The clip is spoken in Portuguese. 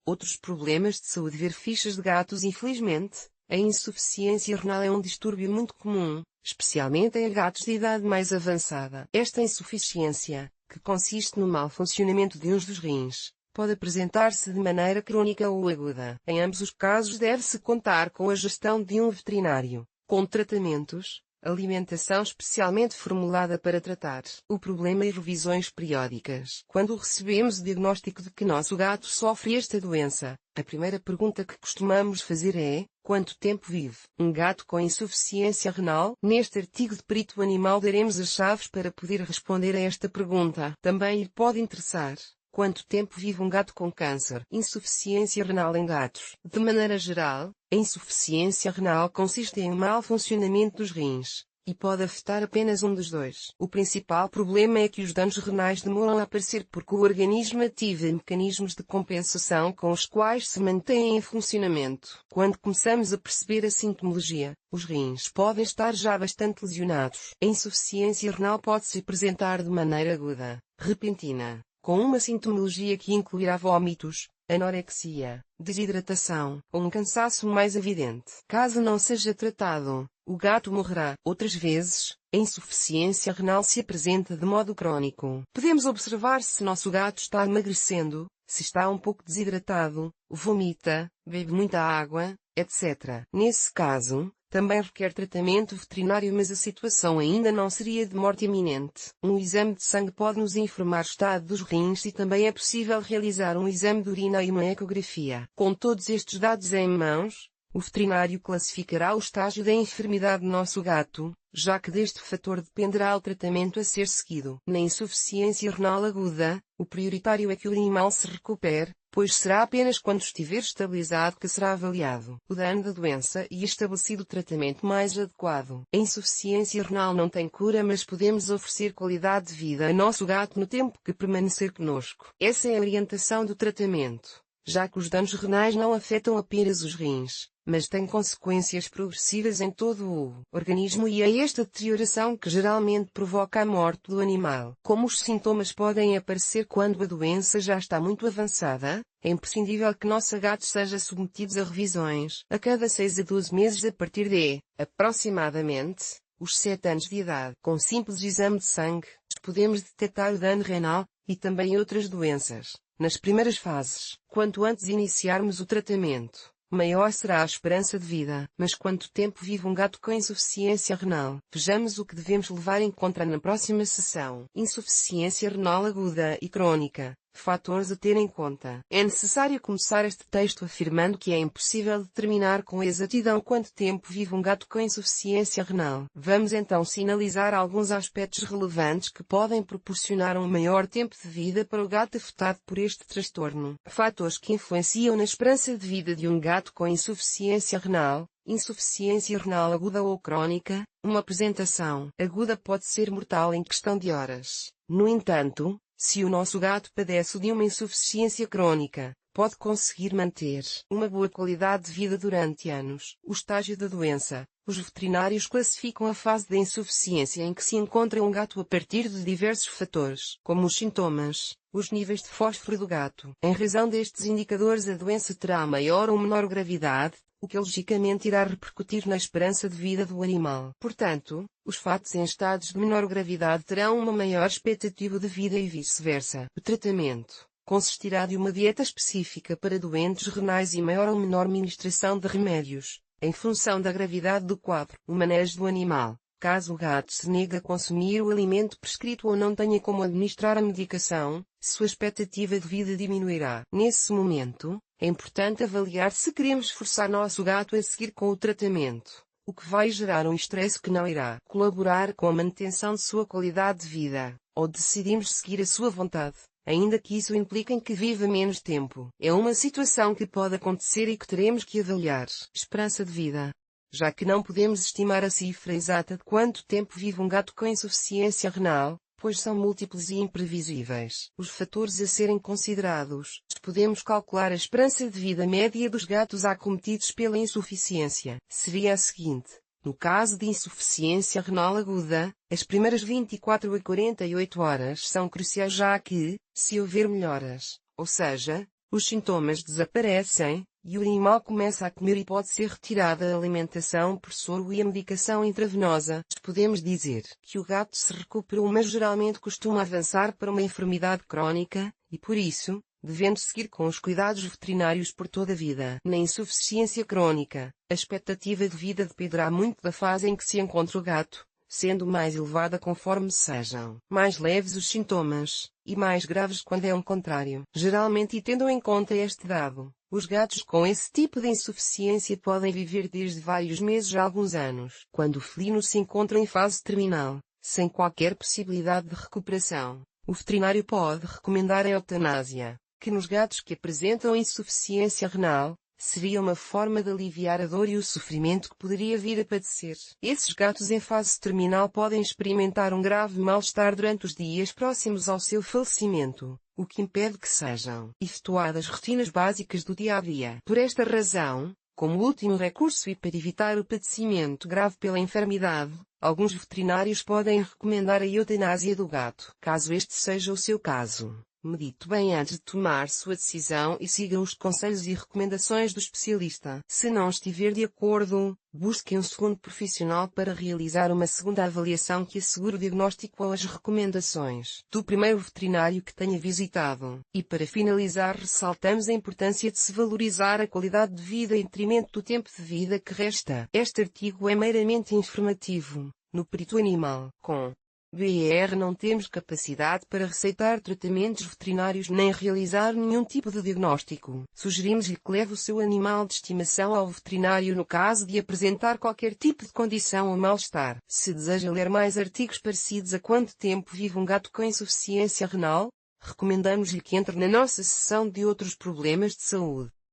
Outros problemas de saúde. Ver fichas de gatos. Infelizmente, a insuficiência renal é um distúrbio muito comum, especialmente em gatos de idade mais avançada. Esta insuficiência, que consiste no mau funcionamento de um dos rins, pode apresentar-se de maneira crônica ou aguda. Em ambos os casos deve-se contar com a gestão de um veterinário, com tratamentos, alimentação especialmente formulada para tratar o problema e revisões periódicas. Quando recebemos o diagnóstico de que nosso gato sofre esta doença, a primeira pergunta que costumamos fazer é: quanto tempo vive um gato com insuficiência renal? Neste artigo de Perito Animal daremos as chaves para poder responder a esta pergunta. Também lhe pode interessar: quanto tempo vive um gato com câncer? Insuficiência renal em gatos. De maneira geral, a insuficiência renal consiste em um mau funcionamento dos rins, e pode afetar apenas um dos dois. O principal problema é que os danos renais demoram a aparecer porque o organismo ativa mecanismos de compensação com os quais se mantém em funcionamento. Quando começamos a perceber a sintomologia, os rins podem estar já bastante lesionados. A insuficiência renal pode se apresentar de maneira aguda, repentina, com uma sintomologia que incluirá vômitos, anorexia, desidratação, ou um cansaço mais evidente. Caso não seja tratado, o gato morrerá. Outras vezes, a insuficiência renal se apresenta de modo crônico. Podemos observar se nosso gato está emagrecendo, se está um pouco desidratado, vomita, bebe muita água, etc. Nesse caso, também requer tratamento veterinário, mas a situação ainda não seria de morte iminente. Um exame de sangue pode nos informar o estado dos rins e também é possível realizar um exame de urina e uma ecografia. Com todos estes dados em mãos, o veterinário classificará o estágio da enfermidade do nosso gato, já que deste fator dependerá o tratamento a ser seguido. Na insuficiência renal aguda, o prioritário é que o animal se recupere, pois será apenas quando estiver estabilizado que será avaliado o dano da doença e estabelecido o tratamento mais adequado. A insuficiência renal não tem cura, mas podemos oferecer qualidade de vida a nosso gato no tempo que permanecer conosco. Essa é a orientação do tratamento, já que os danos renais não afetam apenas os rins, mas têm consequências progressivas em todo o organismo, e é esta deterioração que geralmente provoca a morte do animal. Como os sintomas podem aparecer quando a doença já está muito avançada, é imprescindível que nosso gato seja submetido a revisões a cada 6 a 12 meses a partir de, aproximadamente, os 7 anos de idade. Com simples exame de sangue, podemos detectar o dano renal, e também outras doenças, nas primeiras fases. Quanto antes iniciarmos o tratamento, maior será a esperança de vida. Mas quanto tempo vive um gato com insuficiência renal? Vejamos o que devemos levar em conta na próxima sessão. Insuficiência renal aguda e crônica. Fatores a ter em conta. É necessário começar este texto afirmando que é impossível determinar com exatidão quanto tempo vive um gato com insuficiência renal. Vamos então sinalizar alguns aspectos relevantes que podem proporcionar um maior tempo de vida para o gato afetado por este transtorno. Fatores que influenciam na esperança de vida de um gato com insuficiência renal. Insuficiência renal aguda ou crônica. Uma apresentação aguda pode ser mortal em questão de horas. No entanto, se o nosso gato padece de uma insuficiência crônica, pode conseguir manter uma boa qualidade de vida durante anos. O estágio da doença. Os veterinários classificam a fase da insuficiência em que se encontra um gato a partir de diversos fatores, como os sintomas, os níveis de fósforo do gato. Em razão destes indicadores, a doença terá maior ou menor gravidade, o que logicamente irá repercutir na esperança de vida do animal. Portanto, os fatos em estados de menor gravidade terão uma maior expectativa de vida e vice-versa. O tratamento consistirá de uma dieta específica para doentes renais e maior ou menor administração de remédios, em função da gravidade do quadro. O manejo do animal. Caso o gato se negue a consumir o alimento prescrito ou não tenha como administrar a medicação, sua expectativa de vida diminuirá. Nesse momento, é importante avaliar se queremos forçar nosso gato a seguir com o tratamento, o que vai gerar um estresse que não irá colaborar com a manutenção de sua qualidade de vida, ou decidimos seguir a sua vontade, ainda que isso implique em que viva menos tempo. É uma situação que pode acontecer e que teremos que avaliar. Esperança de vida. Já que não podemos estimar a cifra exata de quanto tempo vive um gato com insuficiência renal, pois são múltiplos e imprevisíveis os fatores a serem considerados, podemos calcular a esperança de vida média dos gatos acometidos pela insuficiência. Seria a seguinte: no caso de insuficiência renal aguda, as primeiras 24 a 48 horas são cruciais, já que, se houver melhoras, ou seja, os sintomas desaparecem, e o animal começa a comer e pode ser retirada a alimentação por soro e a medicação intravenosa. Podemos dizer que o gato se recuperou, mas geralmente costuma avançar para uma enfermidade crónica, e por isso, devendo seguir com os cuidados veterinários por toda a vida. Na insuficiência crônica, a expectativa de vida dependerá muito da fase em que se encontra o gato, sendo mais elevada conforme sejam mais leves os sintomas, e mais graves quando é o contrário. Geralmente, e tendo em conta este dado, os gatos com esse tipo de insuficiência podem viver desde vários meses a alguns anos. Quando o felino se encontra em fase terminal, sem qualquer possibilidade de recuperação, o veterinário pode recomendar a eutanásia, que nos gatos que apresentam insuficiência renal, seria uma forma de aliviar a dor e o sofrimento que poderia vir a padecer. Esses gatos em fase terminal podem experimentar um grave mal-estar durante os dias próximos ao seu falecimento, o que impede que sejam efetuadas rotinas básicas do dia-a-dia. Por esta razão, como último recurso e para evitar o padecimento grave pela enfermidade, alguns veterinários podem recomendar a eutanásia do gato. Caso este seja o seu caso, medite bem antes de tomar sua decisão e siga os conselhos e recomendações do especialista. Se não estiver de acordo, busque um segundo profissional para realizar uma segunda avaliação que assegure o diagnóstico ou as recomendações do primeiro veterinário que tenha visitado. E para finalizar, ressaltamos a importância de se valorizar a qualidade de vida em detrimento do tempo de vida que resta. Este artigo é meramente informativo. No perito animal, com BR não temos capacidade para receitar tratamentos veterinários nem realizar nenhum tipo de diagnóstico. Sugerimos-lhe que leve o seu animal de estimação ao veterinário no caso de apresentar qualquer tipo de condição ou mal-estar. Se deseja ler mais artigos parecidos a quanto tempo vive um gato com insuficiência renal, recomendamos-lhe que entre na nossa seção de outros problemas de saúde.